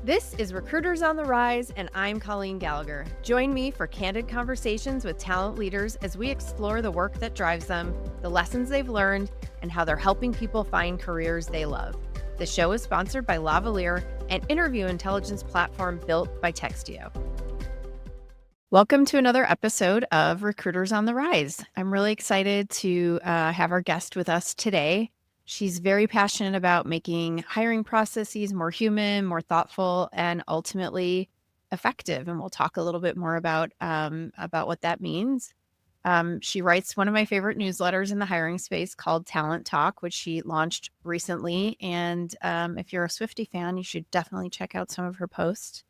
This is Recruiters on the Rise, and I'm Colleen Gallagher. Join me for candid conversations with talent leaders as we explore the work that drives them, the lessons they've learned, and how they're helping people find careers they love. The show is sponsored by Lavalier, an interview intelligence platform built by Textio. Welcome to another episode of Recruiters on the Rise. I'm really excited to have our guest with us today. She's very passionate about making hiring processes more human, more thoughtful, and ultimately effective. And we'll talk a little bit more about what that means. She writes one of my favorite newsletters in the hiring space called Talent Talk, which she launched recently. And if you're a Swiftie fan, you should definitely check out some of her posts.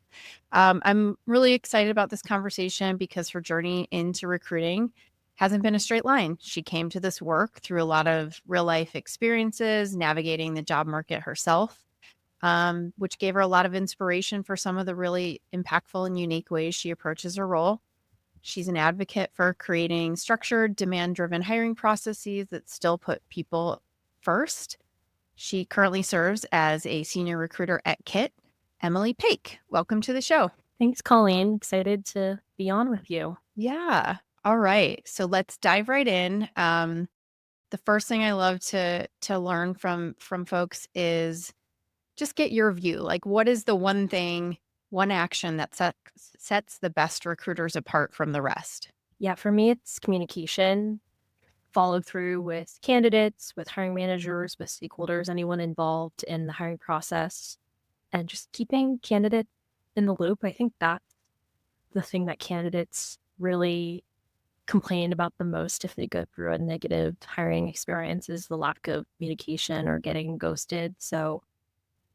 I'm really excited about this conversation because her journey into recruiting hasn't been a straight line. She came to this work through a lot of real life experiences, navigating the job market herself, which gave her a lot of inspiration for some of the really impactful and unique ways she approaches her role. She's an advocate for creating structured, demand-driven hiring processes that still put people first. She currently serves as a senior recruiter at Kit. Emily Paik, welcome to the show. Thanks, Colleen. Excited to be on with you. Yeah. All right. So let's dive right in. The first thing I love to learn from folks is just get your view. Like, what is the one thing, one action that sets the best recruiters apart from the rest? Yeah, for me, it's communication, follow through with candidates, with hiring managers, with stakeholders, anyone involved in the hiring process, and just keeping candidates in the loop. I think that's the thing that candidates really complain about the most if they go through a negative hiring experience is the lack of communication or getting ghosted. So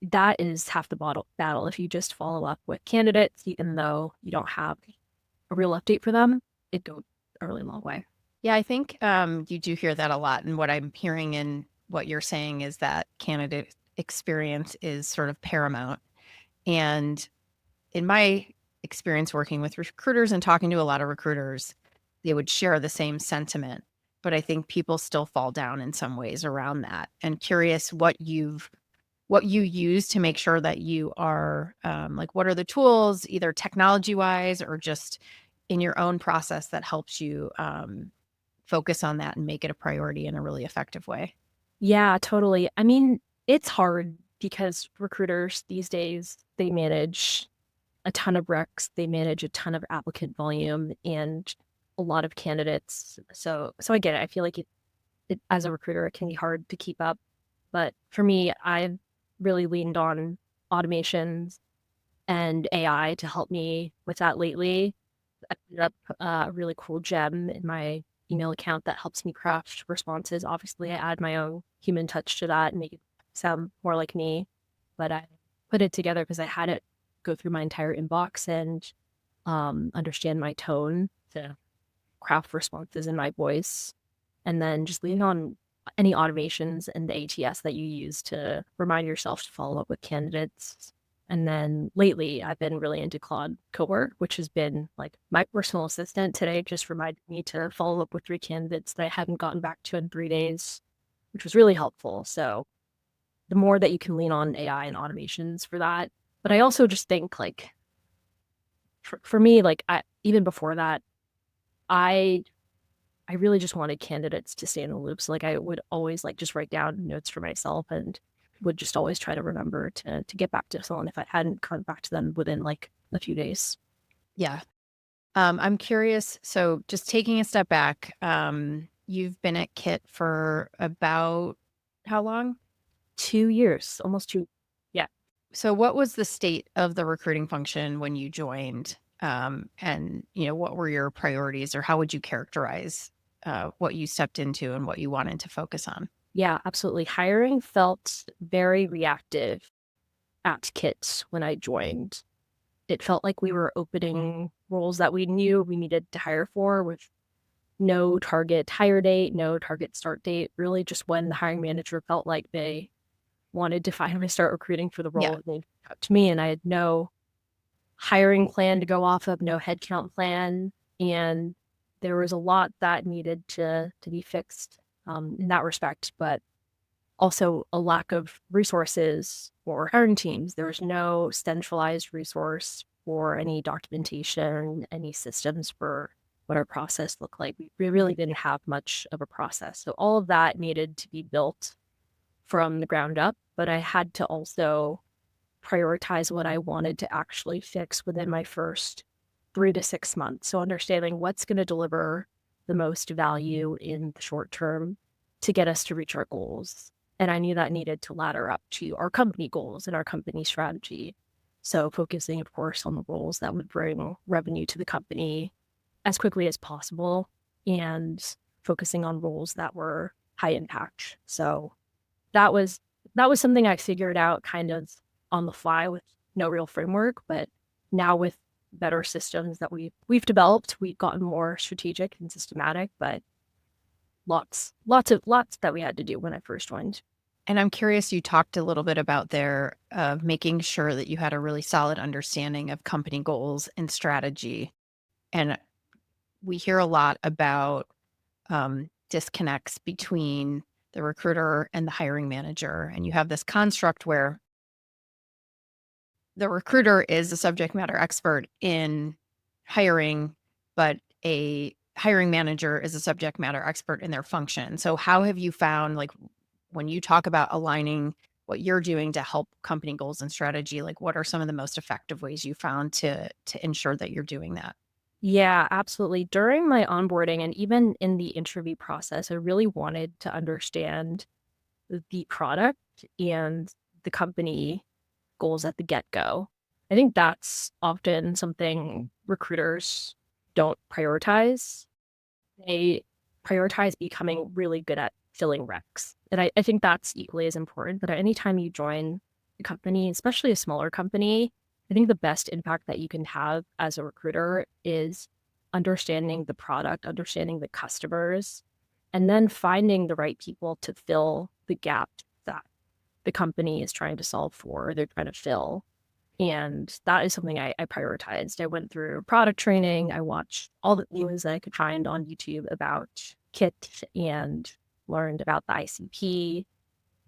that is half the battle. If you just follow up with candidates, even though you don't have a real update for them, it goes a really long way. Yeah, I think you do hear that a lot. And what I'm hearing in what you're saying is that candidate experience is sort of paramount. And in my experience working with recruiters and talking to a lot of recruiters, they would share the same sentiment. But I think people still fall down in some ways around that. And curious what you use to make sure that you are like, what are the tools, either technology wise or just in your own process that helps you focus on that and make it a priority in a really effective way? Yeah, totally. I mean, it's hard because recruiters these days, they manage a ton of recs, they manage a ton of applicant volume and a lot of candidates. So I get it. I feel like it as a recruiter, it can be hard to keep up. But for me, I've really leaned on automations and AI to help me with that lately. I put up a really cool gem in my email account that helps me craft responses. Obviously, I add my own human touch to that and make it sound more like me. But I put it together because I had it go through my entire inbox and understand my tone to craft responses in my voice. And then just lean on any automations and the ATS that you use to remind yourself to follow up with candidates. And then lately, I've been really into Claude Cowork, which has been like my personal assistant today, just reminded me to follow up with 3 candidates that I hadn't gotten back to in 3 days, which was really helpful. So the more that you can lean on AI and automations for that. But I also just think like, for me, like even before that, I really just wanted candidates to stay in the loop. So like I would always like just write down notes for myself and would just always try to remember to get back to someone if I hadn't gotten back to them within like a few days. Yeah. I'm curious. So just taking a step back, you've been at Kit for about how long? 2 years, almost 2. Yeah. So what was the state of the recruiting function when you joined? And, what were your priorities or how would you characterize what you stepped into and what you wanted to focus on? Yeah, absolutely. Hiring felt very reactive at Kit when I joined. It felt like we were opening roles that we knew we needed to hire for with no target hire date, no target start date, really just when the hiring manager felt like they wanted to finally start recruiting for the role. Yeah. They reached out to me and I had no hiring plan to go off of, no headcount plan. And there was a lot that needed to be fixed in that respect. But also a lack of resources for hiring teams. There was no centralized resource for any documentation, any systems for what our process looked like. We really didn't have much of a process. So all of that needed to be built from the ground up, but I had to also prioritize what I wanted to actually fix within my first 3 to 6 months. So understanding what's going to deliver the most value in the short term to get us to reach our goals. And I knew that needed to ladder up to our company goals and our company strategy. So focusing, of course, on the roles that would bring revenue to the company as quickly as possible and focusing on roles that were high impact. So that was that was something I figured out kind of on the fly with no real framework, but now with better systems that we've developed, we've gotten more strategic and systematic, but lots that we had to do when I first joined. And I'm curious, you talked a little bit about there of making sure that you had a really solid understanding of company goals and strategy. And we hear a lot about disconnects between the recruiter and the hiring manager. And you have this construct where the recruiter is a subject matter expert in hiring, but a hiring manager is a subject matter expert in their function. So how have you found, like, when you talk about aligning what you're doing to help company goals and strategy, like what are some of the most effective ways you found to ensure that you're doing that? Yeah, absolutely. During my onboarding and even in the interview process, I really wanted to understand the product and the company goals at the get-go. I think that's often something recruiters don't prioritize. They prioritize becoming really good at filling recs. And I think that's equally as important. But anytime you join a company, especially a smaller company, I think the best impact that you can have as a recruiter is understanding the product, understanding the customers, and then finding the right people to fill the gap that the company is trying to solve for, or they're trying to fill. And that is something I prioritized. I went through product training. I watched all the videos that I could find on YouTube about Kit and learned about the ICP.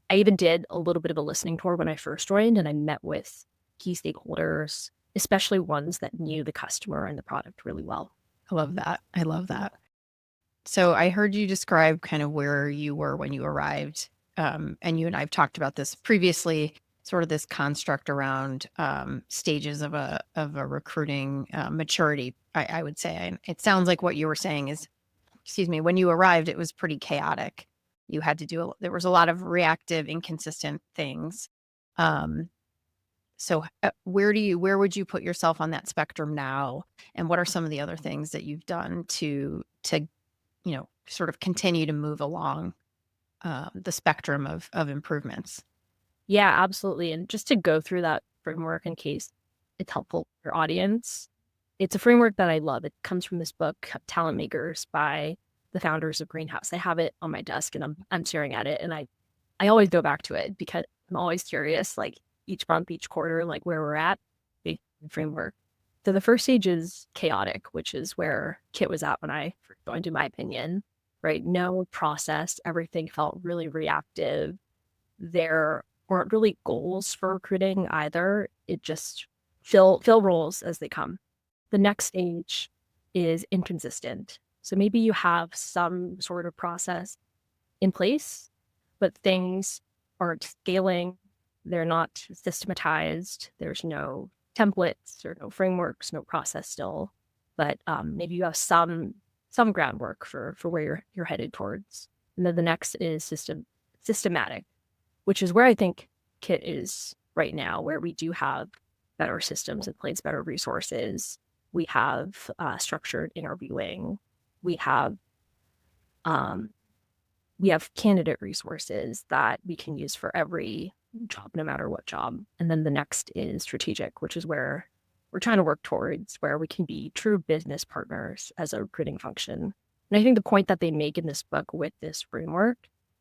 I even did a little bit of a listening tour when I first joined, and I met with key stakeholders, especially ones that knew the customer and the product really well. I love that. I love that. So I heard you describe kind of where you were when you arrived. And you and I've talked about this previously, sort of this construct around stages of a recruiting maturity, I would say. And it sounds like what you were saying is, excuse me, when you arrived, it was pretty chaotic. You had to there was a lot of reactive, inconsistent things. Um, so where would you put yourself on that spectrum now? And what are some of the other things that you've done to sort of continue to move along the spectrum of improvements? Yeah, absolutely. And just to go through that framework in case it's helpful for your audience, it's a framework that I love. It comes from this book, Talent Makers, by the founders of Greenhouse. I have it on my desk and I'm staring at it. And I always go back to it because I'm always curious, like each month, each quarter, like where we're at, the framework. So the first stage is chaotic, which is where Kit was at when I first joined, in my opinion, right? No process. Everything felt really reactive. There weren't really goals for recruiting either. It just fill roles as they come. The next stage is inconsistent. So maybe you have some sort of process in place, but things aren't scaling. They're not systematized. There's no templates or no frameworks, no process still. But maybe you have some groundwork for where you're headed towards. And then the next is systematic, which is where I think Kit is right now, where we do have better systems in place, better resources. We have structured interviewing. We have candidate resources that we can use for every job, no matter what job. And then the next is strategic, which is where we're trying to work towards, where we can be true business partners as a recruiting function. And I think the point that they make in this book with this framework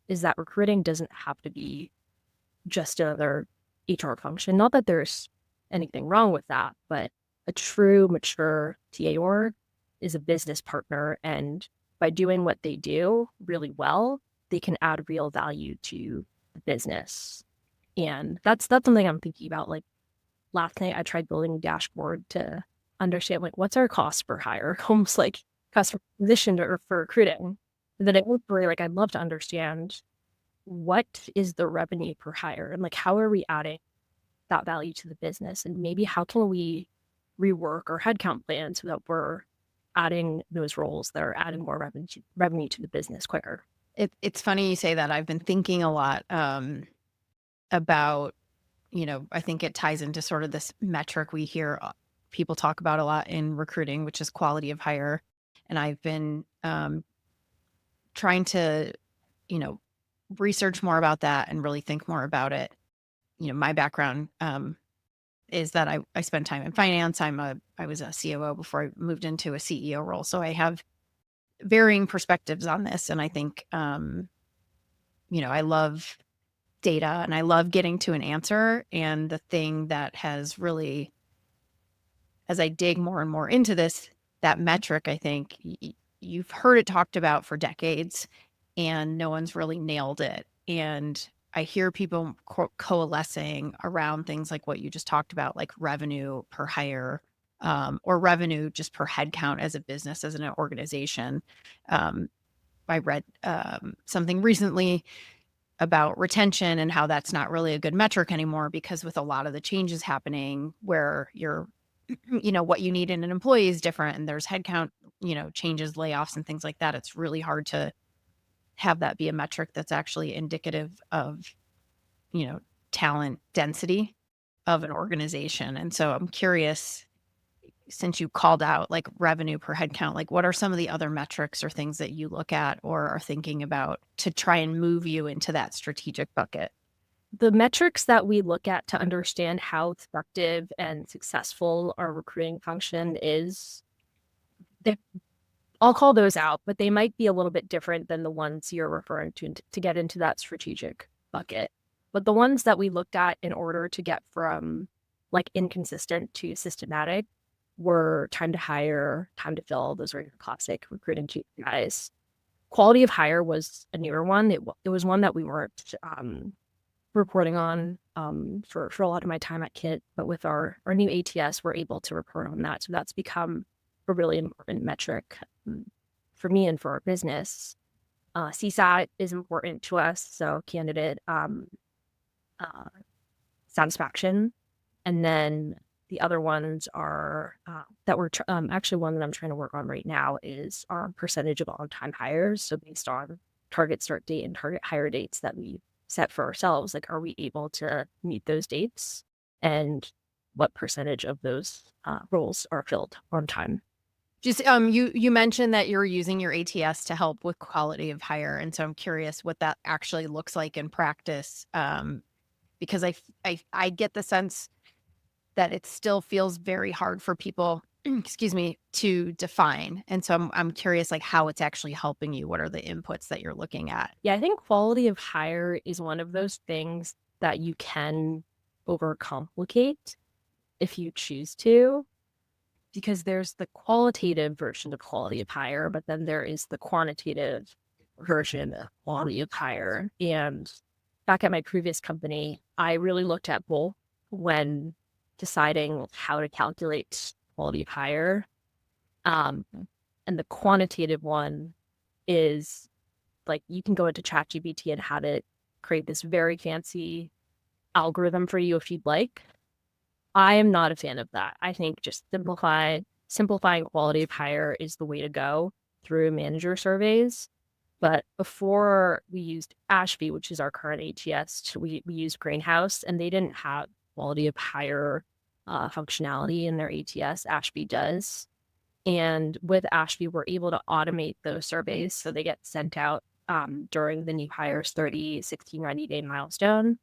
is that recruiting doesn't have to be just another HR function. Not that there's anything wrong with that, but a true mature TA org is a business partner. And by doing what they do really well, they can add real value to the business. And that's something I'm thinking about. Like last night I tried building a dashboard to understand like what's our cost per hire, almost like customer acquisition or for recruiting. And then it looked really like I'd love to understand what is the revenue per hire and like how are we adding that value to the business, and maybe how can we rework our headcount plan so that we're adding those roles that are adding more revenue to the business quicker. It's funny you say that. I've been thinking a lot about, I think it ties into sort of this metric we hear people talk about a lot in recruiting, which is quality of hire. And I've been trying to, you know, research more about that and really think more about it. My background is that I spent time in finance. I was a COO before I moved into a CEO role. So I have varying perspectives on this. And I think, I love data and I love getting to an answer. And the thing that has really, as I dig more and more into this, that metric, I think you've heard it talked about for decades and no one's really nailed it. And I hear people coalescing around things like what you just talked about, like revenue per hire, or revenue just per head count as a business, as an organization. I read something recently about retention and how that's not really a good metric anymore, because with a lot of the changes happening where you're, what you need in an employee is different and there's headcount, changes, layoffs and things like that. It's really hard to have that be a metric that's actually indicative of, talent density of an organization. And so I'm curious, since you called out like revenue per head count, like what are some of the other metrics or things that you look at or are thinking about to try and move you into that strategic bucket? The metrics that we look at to understand how effective and successful our recruiting function is, I'll call those out, but they might be a little bit different than the ones you're referring to get into that strategic bucket. But the ones that we looked at in order to get from like inconsistent to systematic were time to hire, time to fill. Those are your classic recruiting KPIs. Quality of hire was a newer one. It was one that we weren't reporting on for a lot of my time at Kit, but with our new ATS, we're able to report on that. So that's become a really important metric for me and for our business. CSAT is important to us, so candidate satisfaction. And then the other ones are that we're actually one that I'm trying to work on right now is our percentage of on-time hires. So based on target start date and target hire dates that we set for ourselves, like are we able to meet those dates, and what percentage of those roles are filled on time? Just you mentioned that you're using your ATS to help with quality of hire, and so I'm curious what that actually looks like in practice, because I get the sense that it still feels very hard for people, excuse me, to define, and so I'm curious like how it's actually helping you. What are the inputs that you're looking at? Yeah, I think quality of hire is one of those things that you can overcomplicate if you choose to, because there's the qualitative version of quality of hire, but then there is the quantitative version of quality of hire. And back at my previous company, I really looked at both when deciding how to calculate quality of hire. And the quantitative one is like you can go into ChatGPT and have it create this very fancy algorithm for you if you'd like. I am not a fan of that. I think just simplifying quality of hire is the way to go through manager surveys. But before we used Ashby, which is our current ATS, we used Greenhouse, and they didn't have quality of hire functionality in their ATS. Ashby does. And with Ashby, we're able to automate those surveys. So they get sent out during the new hires 30, 60, 90-day milestone.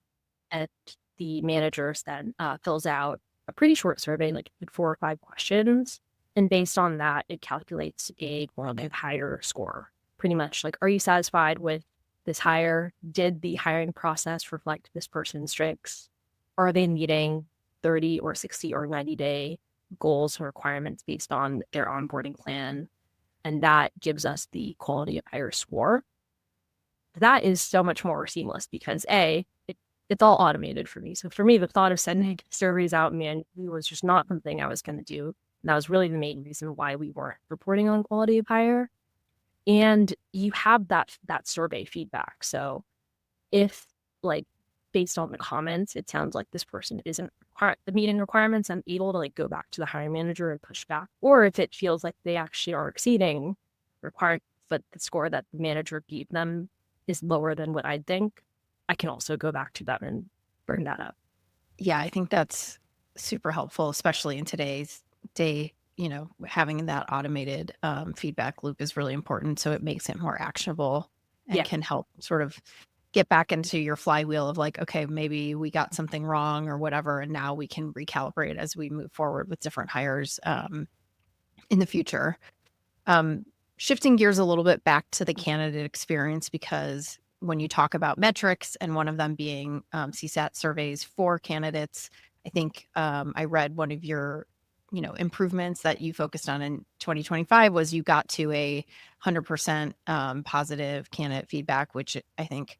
And the managers then fills out a pretty short survey, like 4 or 5 questions. And based on that, it calculates a quality of hire score. Pretty much like, are you satisfied with this hire? Did the hiring process reflect this person's strengths? Are they meeting 30 or 60 or 90-day goals or requirements based on their onboarding plan? And that gives us the quality of hire score. that is so much more seamless because it's all automated for me. So for me, the thought of sending surveys out manually was just not something I was going to do. And that was really the main reason why we weren't reporting on quality of hire. And you have that survey feedback. So if, like, based on the comments, it sounds like this person isn't the meeting requirements, I'm able to like go back to the hiring manager and push back. Or if it feels like they actually are exceeding required, but the score that the manager gave them is lower than what I think, I can also go back to them and bring that up. Yeah, I think that's super helpful, especially in today's day. Having that automated feedback loop is really important. So it makes it more actionable and Yeah. can help sort of get back into your flywheel of like, okay, maybe we got something wrong or whatever. And now we can recalibrate as we move forward with different hires in the future. Um, Shifting gears a little bit back to the candidate experience, because when you talk about metrics and one of them being CSAT surveys for candidates, I think I read one of your improvements that you focused on in 2025 was you got to a 100% positive candidate feedback, which I think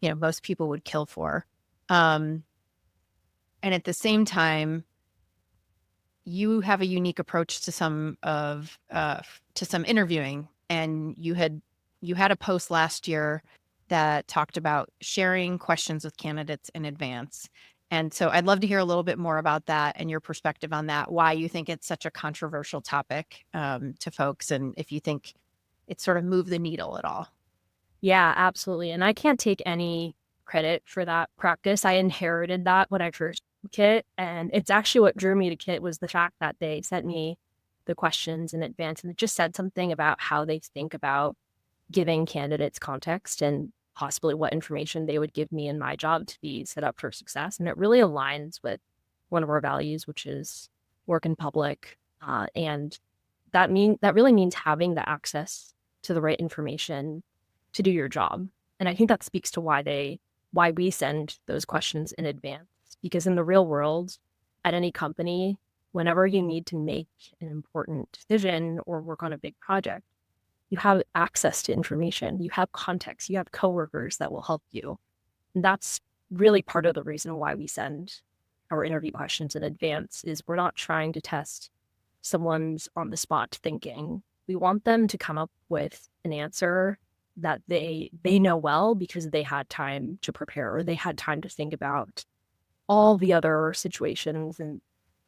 most people would kill for. And at the same time, you have a unique approach to some interviewing, and you had a post last year that talked about sharing questions with candidates in advance. And so I'd love to hear a little bit more about that and your perspective on that, why you think it's such a controversial topic to folks, and if you think it sort of moved the needle at all. Yeah, absolutely. And I can't take any credit for that practice. I inherited that when I first Kit, and it's actually what drew me to Kit was the fact that they sent me the questions in advance, and it just said something about how they think about giving candidates context and possibly what information they would give me in my job to be set up for success. And it really aligns with one of our values, which is work in public. And that really means having the access to the right information to do your job. And I think that speaks to why we send those questions in advance. Because in the real world, at any company, whenever you need to make an important decision or work on a big project, you have access to information, you have context, you have coworkers that will help you. And that's really part of the reason why we send our interview questions in advance is we're not trying to test someone's on the spot thinking. We want them to come up with an answer that they know well because they had time to prepare or they had time to think about all the other situations and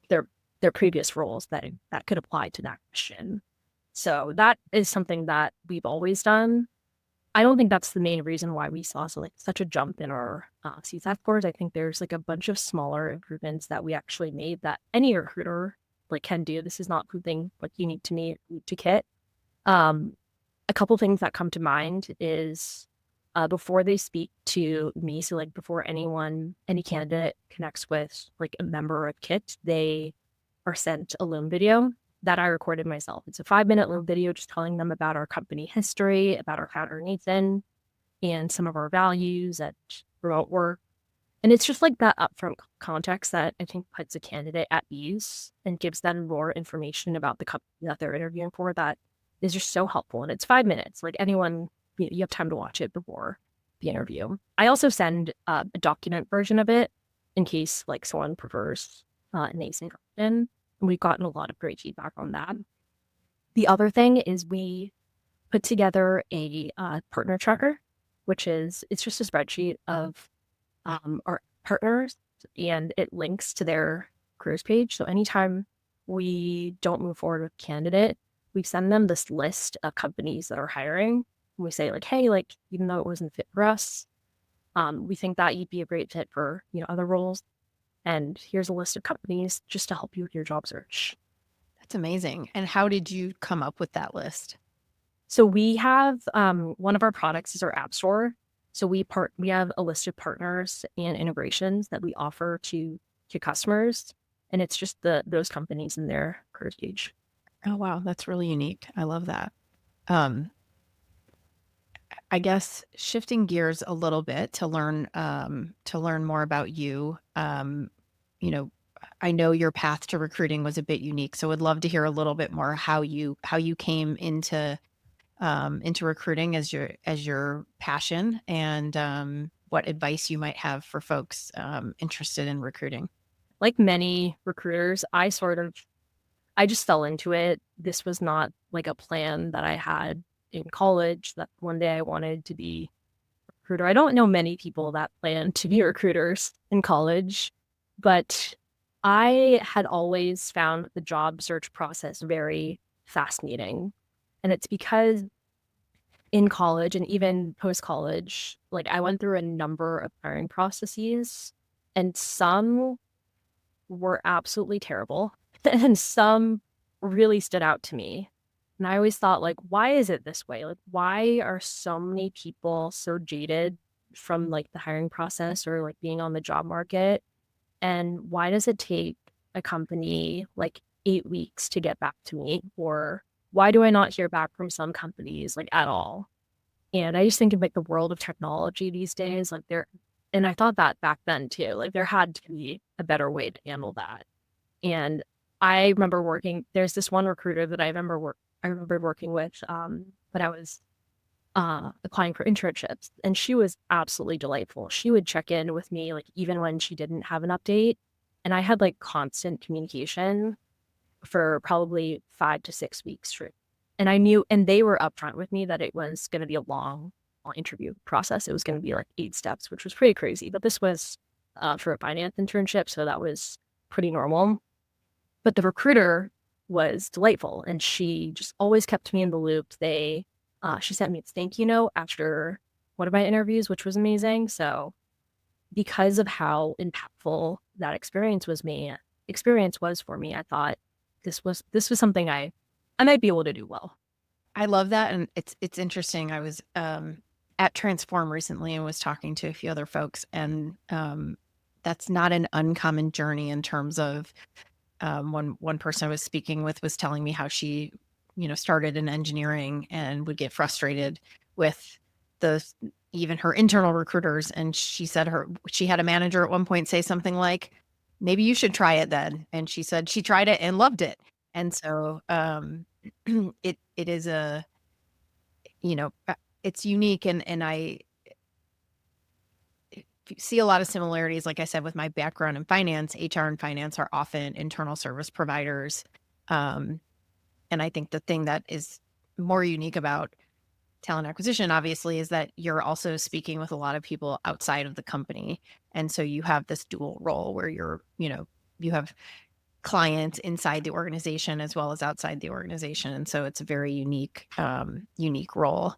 their previous roles that could apply to that question. So that is something that we've always done. I don't think that's the main reason why we saw such a jump in our CSAT scores. I think there's like a bunch of smaller improvements that we actually made that any recruiter can do. This is not something unique to me to Kit. A couple things that come to mind is before they speak to me, so before any candidate connects with a member of Kit, they are sent a Loom video that I recorded myself. It's a 5-minute Loom video just telling them about our company history, about our founder Nathan, and some of our values at remote work. And it's just that upfront context that I think puts a candidate at ease and gives them more information about the company that they're interviewing for that is just so helpful. And it's 5 minutes. Anyone, you have time to watch it before the interview. I also send a document version of it in case someone prefers an async option. And we've gotten a lot of great feedback on that. The other thing is we put together a partner tracker, it's just a spreadsheet of our partners, and it links to their careers page. So anytime we don't move forward with a candidate, we send them this list of companies that are hiring. And we say hey, even though it wasn't fit for us, we think that you'd be a great fit for other roles. And here's a list of companies just to help you with your job search. That's amazing. And how did you come up with that list? So we have one of our products is our app store. So we have a list of partners and integrations that we offer to customers, and it's just those companies in their career page. Oh wow, that's really unique. I love that. I guess shifting gears a little bit to learn more about you. I know your path to recruiting was a bit unique, so would love to hear a little bit more how you came into into recruiting as your passion, and what advice you might have for folks interested in recruiting. Like many recruiters, I just fell into it. This was not like a plan that I had in college that one day I wanted to be a recruiter. I don't know many people that plan to be recruiters in college, but I had always found the job search process very fascinating. And it's because in college and even post college, like I went through a number of hiring processes, and some were absolutely terrible, and some really stood out to me. And I always thought, like, why is it this way? Like, why are so many people so jaded from like the hiring process or like being on the job market? And why does it take a company like 8 weeks to get back to me? Or why do I not hear back from some companies like at all? And I just think of like the world of technology these days, like and I thought that back then too, like there had to be a better way to handle that. And I remember there's this one recruiter that I remember working with when I was applying for internships, and she was absolutely delightful. She would check in with me like even when she didn't have an update. And I had like constant communication for probably 5 to 6 weeks straight. And I knew, and they were upfront with me that it was going to be a long interview process. It was going to be like 8 steps, which was pretty crazy. But this was for a finance internship, so that was pretty normal. But the recruiter was delightful, and she just always kept me in the loop. She sent me a thank you note after one of my interviews, which was amazing. So because of how impactful that experience was for me, I thought this was something I might be able to do well. I love that, and it's interesting. I was at Transform recently and was talking to a few other folks, and that's not an uncommon journey in terms of one person I was speaking with was telling me how she, started in engineering and would get frustrated with the even her internal recruiters, and she said she had a manager at one point say something like, "Maybe you should try it then," and she said she tried it and loved it, and so it is it's unique, and I see a lot of similarities, like I said, with my background in finance. HR and finance are often internal service providers. Um, and I think the thing that is more unique about talent acquisition, obviously, is that you're also speaking with a lot of people outside of the company. And so you have this dual role where you have clients inside the organization as well as outside the organization. And so it's a very unique role.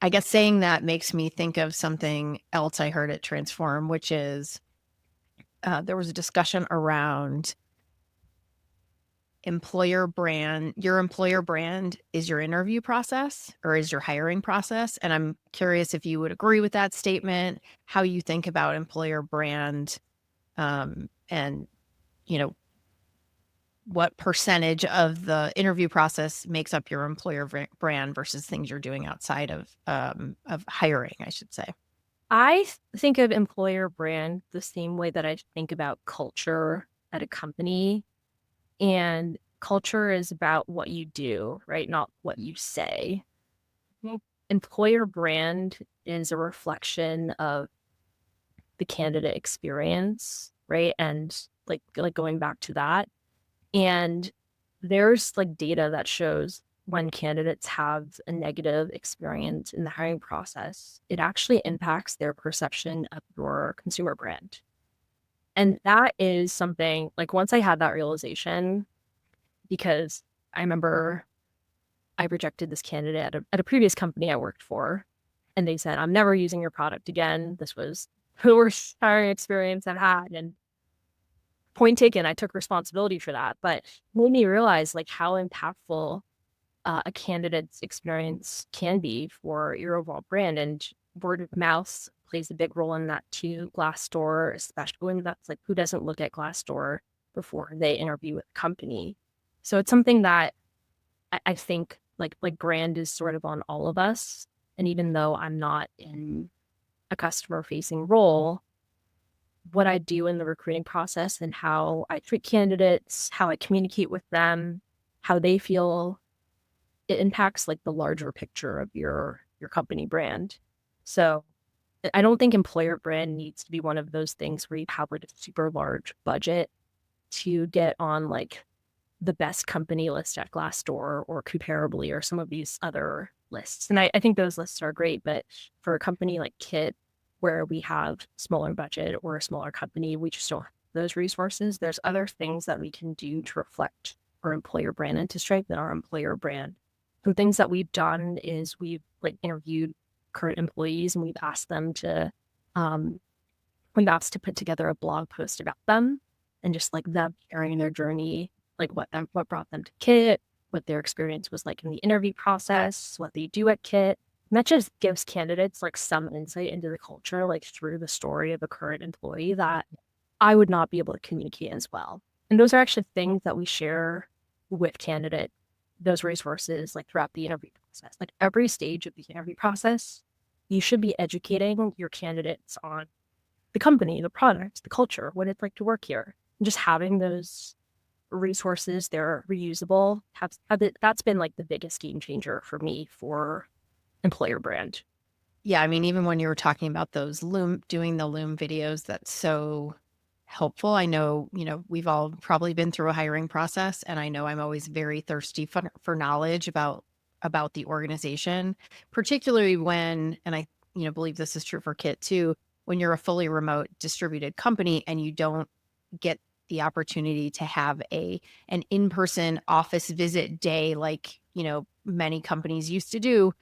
I guess saying that makes me think of something else I heard at Transform, which is there was a discussion around employer brand. Your employer brand is your interview process or is your hiring process. And I'm curious if you would agree with that statement, how you think about employer brand, and, what percentage of the interview process makes up your employer brand versus things you're doing outside of hiring, I should say. Think of employer brand the same way that I think about culture at a company. And culture is about what you do, right? Not what you say. Well, employer brand is a reflection of the candidate experience, right? And like going back to that. And there's like data that shows when candidates have a negative experience in the hiring process, it actually impacts their perception of your consumer brand. And that is something like once I had that realization, because I remember I rejected this candidate at a previous company I worked for, and they said, "I'm never using your product again. This was the worst hiring experience I've had." And point taken, I took responsibility for that, but made me realize like how impactful a candidate's experience can be for your overall brand. And word of mouth plays a big role in that too. Glassdoor, especially when that's like who doesn't look at Glassdoor before they interview with a company. So it's something that I think like brand is sort of on all of us. And even though I'm not in a customer facing role, what I do in the recruiting process and how I treat candidates, how I communicate with them, how they feel it impacts like the larger picture of your company brand. So I don't think employer brand needs to be one of those things where you have like a super large budget to get on like the best company list at Glassdoor or Comparably or some of these other lists. And I think those lists are great, but for a company like Kit, where we have smaller budget or a smaller company, we just don't have those resources. There's other things that we can do to reflect our employer brand and to strengthen our employer brand. Some things that we've done is we've like interviewed current employees and um, we've asked to put together a blog post about them and just like them sharing their journey, like what brought them to Kit, what their experience was like in the interview process, what they do at Kit. And that just gives candidates like some insight into the culture, like through the story of a current employee that I would not be able to communicate as well. And those are actually things that we share with candidate, those resources like throughout the interview process. Like every stage of the interview process, you should be educating your candidates on the company, the product, the culture, what it's like to work here. And just having those resources, they're reusable. That's been like the biggest game changer for me for employer brand. Yeah, I mean, even when you were talking about those doing the Loom videos, that's so helpful. I know, we've all probably been through a hiring process, and I know I'm always very thirsty for knowledge about the organization, particularly when, and I, believe this is true for Kit too, when you're a fully remote distributed company and you don't get the opportunity to have an in-person office visit day like, many companies used to do.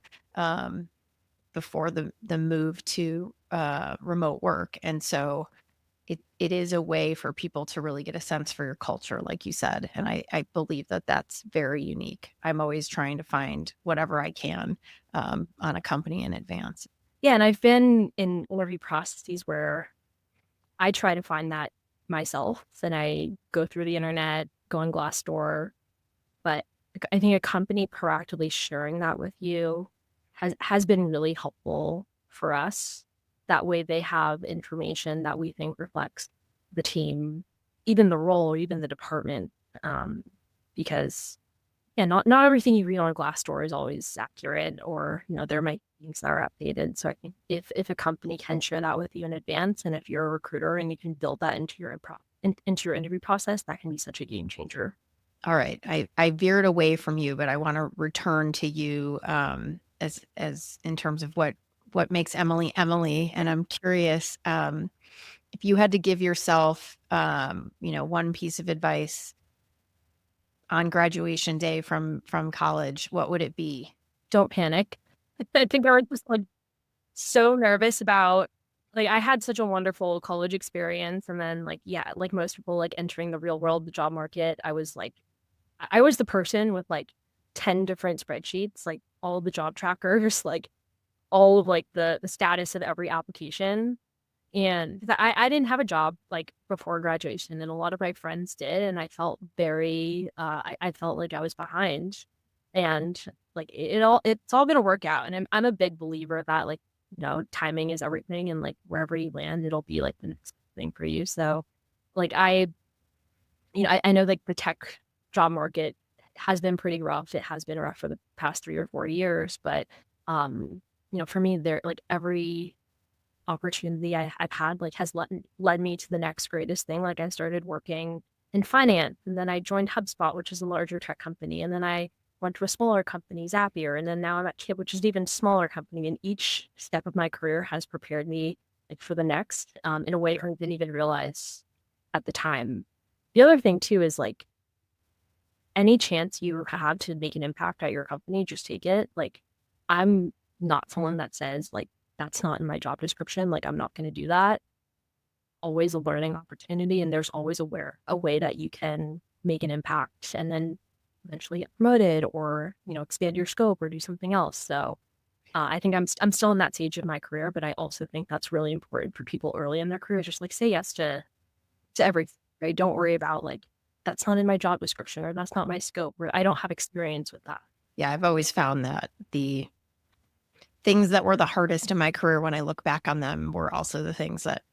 Before the move to remote work. And so it is a way for people to really get a sense for your culture, like you said. And I believe that that's very unique. I'm always trying to find whatever I can on a company in advance. Yeah, and I've been in interview processes where I try to find that myself, and I go through the internet, go on Glassdoor, but I think a company proactively sharing that with you has been really helpful for us. That way they have information that we think reflects the team, even the role, even the department. Because yeah, not everything you read on Glassdoor is always accurate, or there might be things that are updated. So I think if a company can share that with you in advance, and if you're a recruiter and you can build that into your into your interview process, that can be such a game changer. All right. I veered away from you, but I want to return to you as in terms of what makes Emily Emily. And I'm curious, if you had to give yourself one piece of advice on graduation day from college, what would it be? Don't panic. I think I was just like so nervous about like I had such a wonderful college experience, and then like yeah, like most people like entering the real world, the job market, I was the person with like 10 different spreadsheets, like all the job trackers, like all of like the status of every application. And I didn't have a job like before graduation, and a lot of my friends did, and I felt very I felt like I was behind. And like it's all gonna work out. And I'm a big believer that like, timing is everything, and like wherever you land, it'll be like the next thing for you. So like I know like the tech job market has been pretty rough. It has been rough for the past 3 or 4 years, but for me, there like every opportunity I've had like has led me to the next greatest thing. Like I started working in finance, and then I joined HubSpot, which is a larger tech company, and then I went to a smaller company, Zapier, and then now I'm at Kit, which is an even smaller company. And each step of my career has prepared me like for the next in a way I didn't even realize at the time. The other thing too is like any chance you have to make an impact at your company, just take it. Like I'm not someone that says like that's not in my job description. Like I'm not going to do that. Always a learning opportunity, and there's always a way that you can make an impact and then eventually get promoted or expand your scope or do something else. So I think I'm still in that stage of my career, but I also think that's really important for people early in their career. Just like say yes to everything. Right? Don't worry about like that's not in my job description or that's not my scope, or I don't have experience with that. Yeah, I've always found that the things that were the hardest in my career when I look back on them were also the things that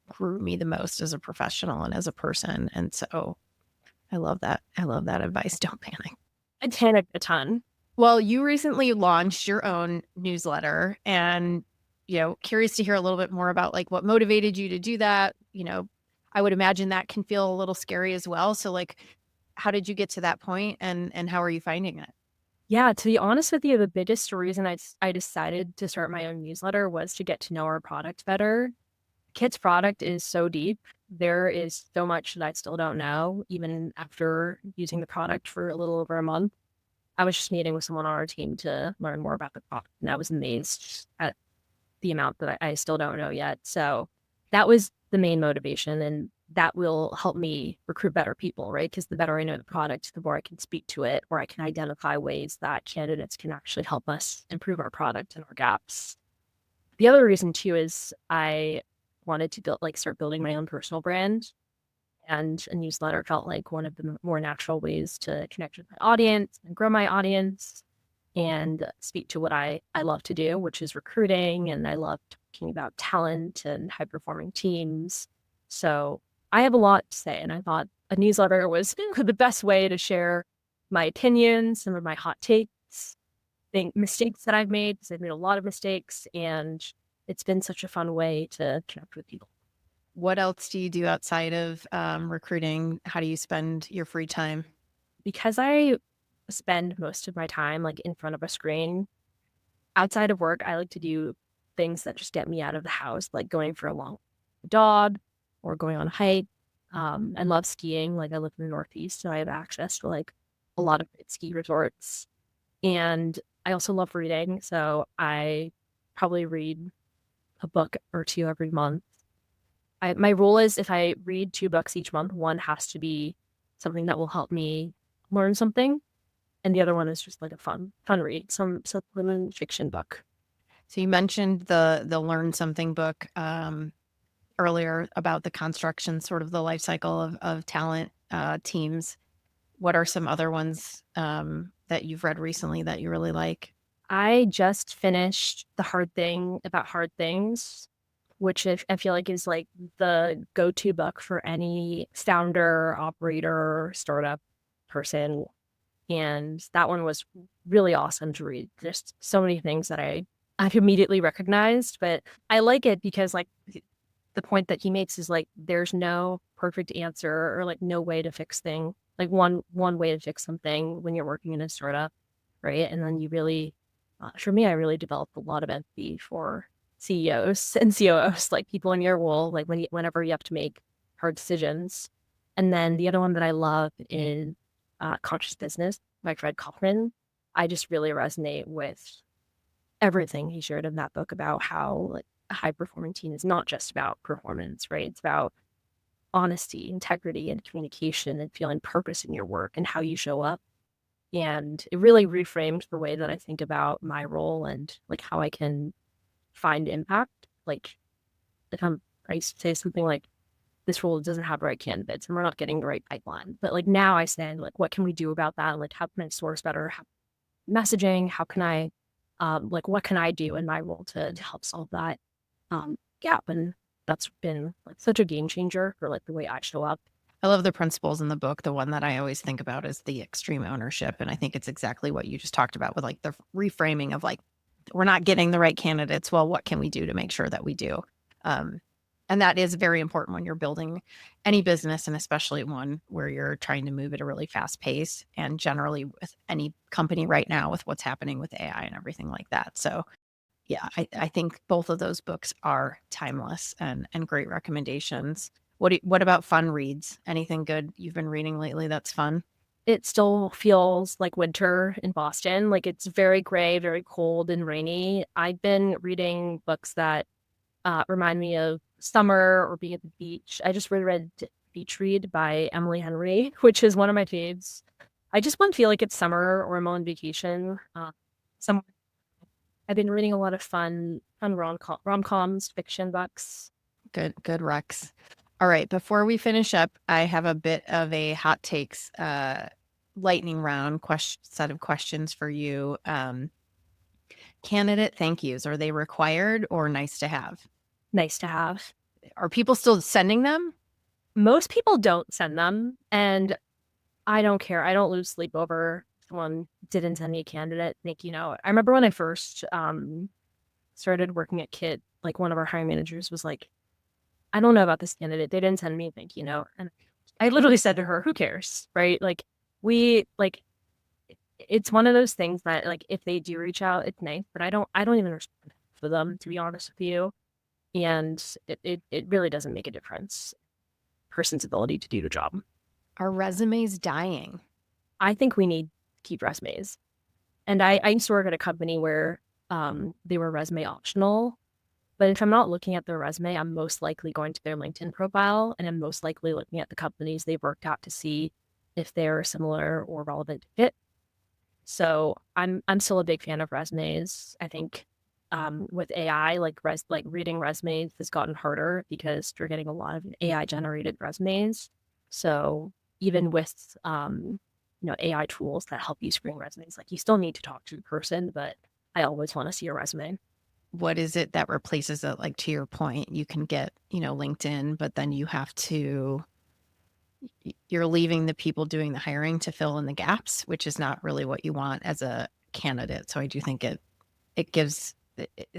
grew me the most as a professional and as a person. And so I love that. I love that advice. Don't panic. I panicked a ton. Well, you recently launched your own newsletter and, curious to hear a little bit more about like what motivated you to do that. I would imagine that can feel a little scary as well. So like, how did you get to that point and how are you finding it? Yeah, to be honest with you, the biggest reason I decided to start my own newsletter was to get to know our product better. Kit's product is so deep. There is so much that I still don't know, even after using the product for a little over a month. I was just meeting with someone on our team to learn more about the product, and I was amazed at the amount that I still don't know yet. So that was the main motivation, and that will help me recruit better people, right? Because the better I know the product, the more I can speak to it, or I can identify ways that candidates can actually help us improve our product and our gaps. The other reason too is I wanted to start building my own personal brand, and a newsletter felt like one of the more natural ways to connect with my audience and grow my audience and speak to what I love to do, which is recruiting. And I love talking about talent and high performing teams. So I have a lot to say. And I thought a newsletter was the best way to share my opinions, some of my hot takes, think mistakes that I've made, because I've made a lot of mistakes. And it's been such a fun way to connect with people. What else do you do outside of recruiting? How do you spend your free time? Because I spend most of my time like in front of a screen, outside of work, I like to do things that just get me out of the house, like going for a long dog or going on a hike. I love skiing. Like I live in the Northeast, so I have access to like a lot of great ski resorts. And I also love reading. So I probably read a book or two every month. My rule is if I read 2 books each month, one has to be something that will help me learn something, and the other one is just like a fun read, some supplement fiction book. So you mentioned the Learn Something book earlier about the construction, sort of the life cycle of talent teams. What are some other ones that you've read recently that you really like? I just finished The Hard Thing About Hard Things, which I feel like is like the go-to book for any founder, operator, startup person. And that one was really awesome to read. There's so many things that I've immediately recognized, but I like it because like the point that he makes is like there's no perfect answer or like no way to fix thing. Like one way to fix something when you're working in a startup, right? And then you really, for me, I really developed a lot of empathy for CEOs and COOs, like people in your role, like whenever you have to make hard decisions. And then the other one that I love is Conscious Business by Fred Kaufman. I just really resonate with everything he shared in that book about how like a high performing team is not just about performance, right? It's about honesty, integrity, and communication and feeling purpose in your work and how you show up. And it really reframed the way that I think about my role and like how I can find impact. Like if I say something like, this role doesn't have the right candidates and we're not getting the right pipeline. But like now I say, like, what can we do about that? Like, how can I source better messaging? How can I, like, what can I do in my role to help solve that gap? And that's been like such a game changer for like the way I show up. I love the principles in the book. The one that I always think about is the extreme ownership. And I think it's exactly what you just talked about with like the reframing of like, we're not getting the right candidates. Well, what can we do to make sure that we do? Um, and that is very important when you're building any business, and especially one where you're trying to move at a really fast pace. And generally, with any company right now, with what's happening with AI and everything like that. So, yeah, I think both of those books are timeless and great recommendations. What about fun reads? Anything good you've been reading lately that's fun? It still feels like winter in Boston. Like it's very gray, very cold and rainy. I've been reading books that remind me of summer or being at the beach. I just reread Beach Read by Emily Henry, which is one of my faves. I just want to feel like it's summer or I'm on vacation. Some I've been reading a lot of fun rom-coms, fiction books. Good Rex. All right, before we finish up, I have a bit of a hot takes lightning round set of questions for you. Candidate thank yous, are they required or nice to have? Nice to have. Are people still sending them? Most people don't send them, and I don't care. I don't lose sleep over someone didn't send me a candidate, I remember when I first started working at Kit, like one of our hiring managers was like, I don't know about this candidate. They didn't send me a thank you note. And I literally said to her, who cares? Right? We like it's one of those things that like if they do reach out, it's nice, but I don't even respond for them, to be honest with you. And it really doesn't make a difference. Person's ability to do the job. Are resumes dying? I think we need to keep resumes. And I used to work at a company where they were resume optional. But if I'm not looking at their resume, I'm most likely going to their LinkedIn profile and I'm most likely looking at the companies they've worked at to see if they're similar or relevant fit. So I'm still a big fan of resumes. I think with AI, like reading resumes has gotten harder because you're getting a lot of AI generated resumes. So even with AI tools that help you screen resumes, like you still need to talk to the person, but I always want to see a resume. What is it that replaces it? Like to your point, you can get, LinkedIn, but then you're leaving the people doing the hiring to fill in the gaps, which is not really what you want as a candidate. So I do think it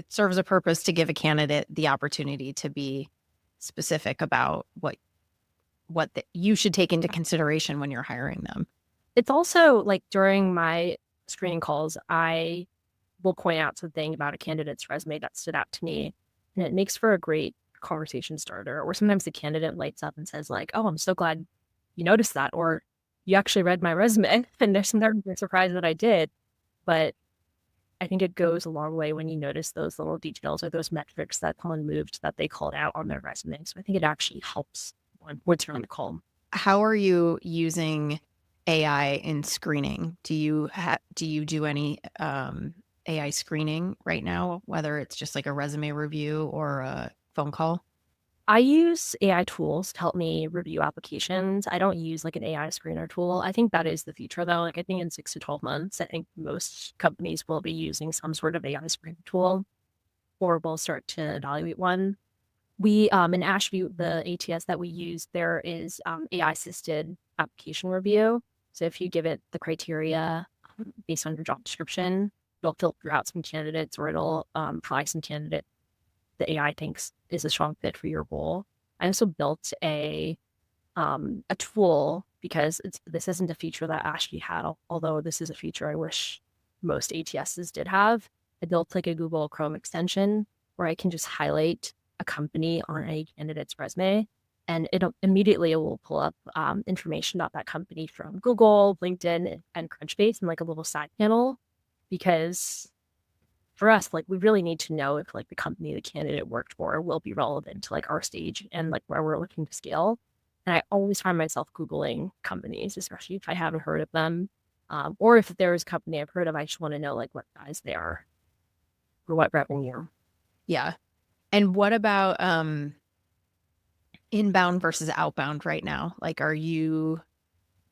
serves a purpose to give a candidate the opportunity to be specific about what you should take into consideration when you're hiring them. It's also like during my screening calls, I will point out something about a candidate's resume that stood out to me. And it makes for a great conversation starter. Or sometimes the candidate lights up and says, like, oh, I'm so glad you noticed that. Or you actually read my resume. And there's sometimes they're surprised that I did. But I think it goes a long way when you notice those little details or those metrics that someone moved that they called out on their resume. So I think it actually helps once you're on the call. How are you using AI in screening? Do you do any AI screening right now, whether it's just like a resume review or a phone call? I use AI tools to help me review applications. I don't use like an AI screener tool. I think that is the future though. Like I think in 6 to 12 months, I think most companies will be using some sort of AI screener tool or will start to evaluate one. We in Ashby, the ATS that we use, there is AI assisted application review. So if you give it the criteria based on your job description, it'll filter out some candidates or it'll flag some candidate the AI thinks is a strong fit for your role. I also built a tool because this isn't a feature that Ashby had, although this is a feature I wish most ATSs did have. I built like a Google Chrome extension where I can just highlight a company on a candidate's resume and it will pull up information about that company from Google, LinkedIn, and Crunchbase in like a little side panel because for us, like we really need to know if like the company the candidate worked for will be relevant to like our stage and like where we're looking to scale. And I always find myself Googling companies, especially if I haven't heard of them. Or if there is a company I've heard of, I just want to know like what size they are or what revenue. Yeah. And what about inbound versus outbound right now? Like, are you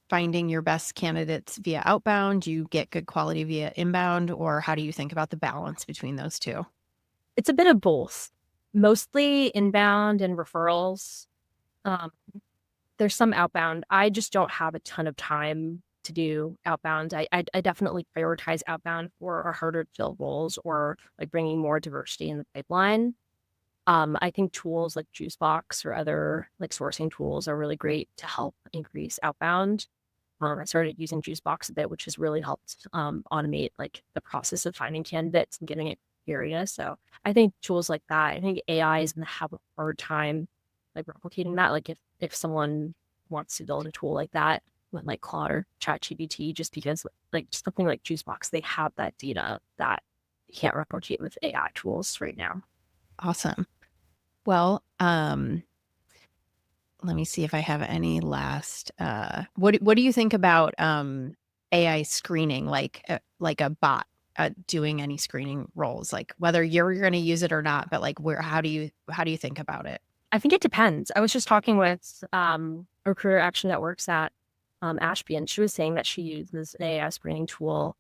finding your best candidates via outbound? Do you get good quality via inbound? Or how do you think about the balance between those two? It's a bit of both, mostly inbound and referrals. Um, there's some outbound. I just don't have a ton of time to do outbound. I definitely prioritize outbound for our harder to fill roles or like bringing more diversity in the pipeline. I think tools like Juicebox or other like sourcing tools are really great to help increase outbound. I started using Juicebox a bit, which has really helped automate like the process of finding candidates and getting it area. So I think tools like that. I think AI is going to have a hard time like replicating that. Like if someone wants to build a tool like that with like Claude or ChatGPT, just because like something like Juicebox, they have that data that you can't replicate with AI tools right now. Awesome. Well, let me see if I have any last. What do you think about AI screening, like a bot doing any screening roles, like whether you're going to use it or not, but like how do you think about it? I think it depends. I was just talking with a recruiter actually that works at Ashby, and she was saying that she uses an AI screening tool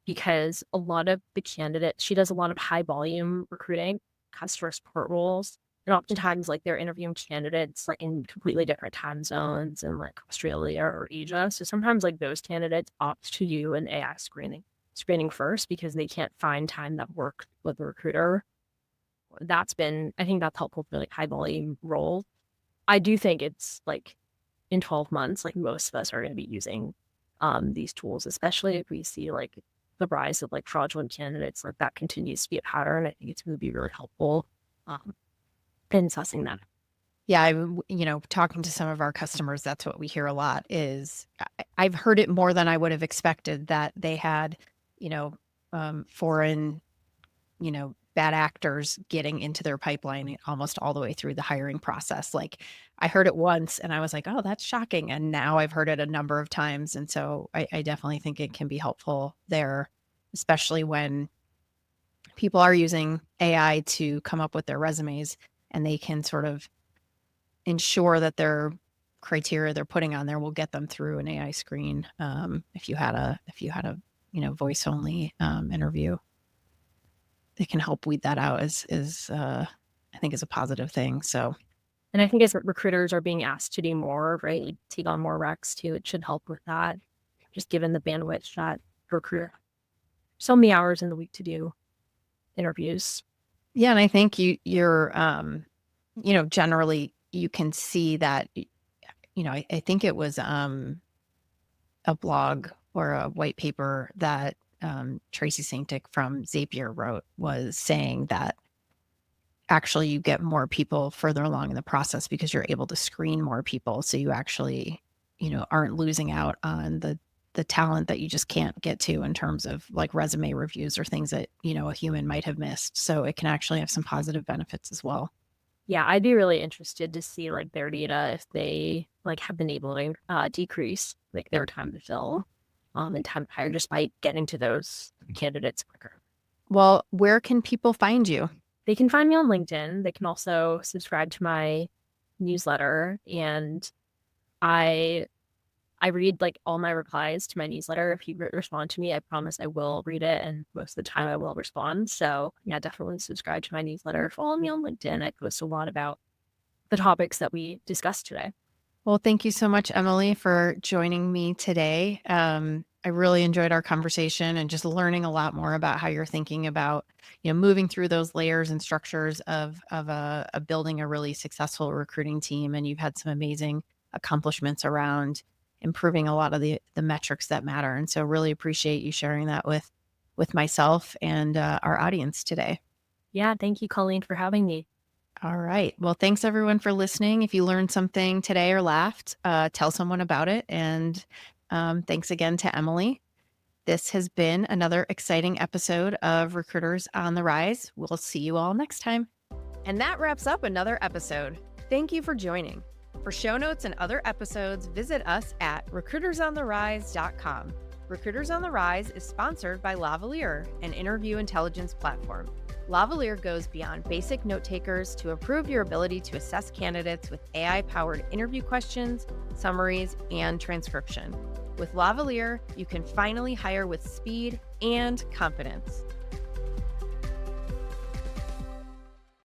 because a lot of the candidates, she does a lot of high volume recruiting, customer support roles. And oftentimes, like, they're interviewing candidates, like, in completely different time zones in, like, Australia or Asia. So sometimes, like, those candidates opt to do an AI screening first because they can't find time that works with the recruiter. I think that's helpful for, like, high volume roles. I do think it's, like, in 12 months, like, most of us are gonna be using, these tools, especially if we see, like, the rise of, like, fraudulent candidates, like, that continues to be a pattern. I think it's gonna be really helpful, um, in sussing that. Yeah, talking to some of our customers, that's what we hear a lot is I've heard it more than I would have expected that they had, you know, foreign, bad actors getting into their pipeline almost all the way through the hiring process. Like I heard it once and I was like, oh, that's shocking. And now I've heard it a number of times. And so I definitely think it can be helpful there, especially when people are using AI to come up with their resumes and they can sort of ensure that their criteria they're putting on there will get them through an AI screen. If you had a voice only interview, it can help weed that out is I think is a positive thing. So And I think as recruiters are being asked to do more, right, like, take on more recs too, it should help with that, just given the bandwidth that recruiter so many hours in the week to do interviews. yeah, and I think you're generally you can see that I think it was a blog or a white paper that Tracy Saintick from Zapier wrote was saying that actually you get more people further along in the process because you're able to screen more people. So you actually, aren't losing out on the talent that you just can't get to in terms of like resume reviews or things that, a human might have missed. So it can actually have some positive benefits as well. Yeah, I'd be really interested to see, like, their data if they, like, have been able to, decrease, like, their time to fill, and time to hire just by getting to those candidates quicker. Well, where can people find you? They can find me on LinkedIn. They can also subscribe to my newsletter, and I read, like, all my replies to my newsletter. If you respond to me, I promise I will read it, and most of the time I will respond. So, yeah, definitely subscribe to my newsletter. Follow me on LinkedIn. I post a lot about the topics that we discussed today. Well, thank you so much, Emily, for joining me today. I really enjoyed our conversation and just learning a lot more about how you're thinking about, moving through those layers and structures of a building a really successful recruiting team. And you've had some amazing accomplishments around improving a lot of the metrics that matter. And so really appreciate you sharing that with myself and our audience today. Yeah, thank you, Colleen, for having me. All right. Well, thanks everyone for listening. If you learned something today or laughed, tell someone about it. And thanks again to Emily. This has been another exciting episode of Recruiters on the Rise. We'll see you all next time. And that wraps up another episode. Thank you for joining. For show notes and other episodes, visit us at recruitersontherise.com. Recruiters on the Rise is sponsored by Lavalier, an interview intelligence platform. Lavalier goes beyond basic note takers to improve your ability to assess candidates with AI-powered interview questions, summaries, and transcription. With Lavalier, you can finally hire with speed and confidence.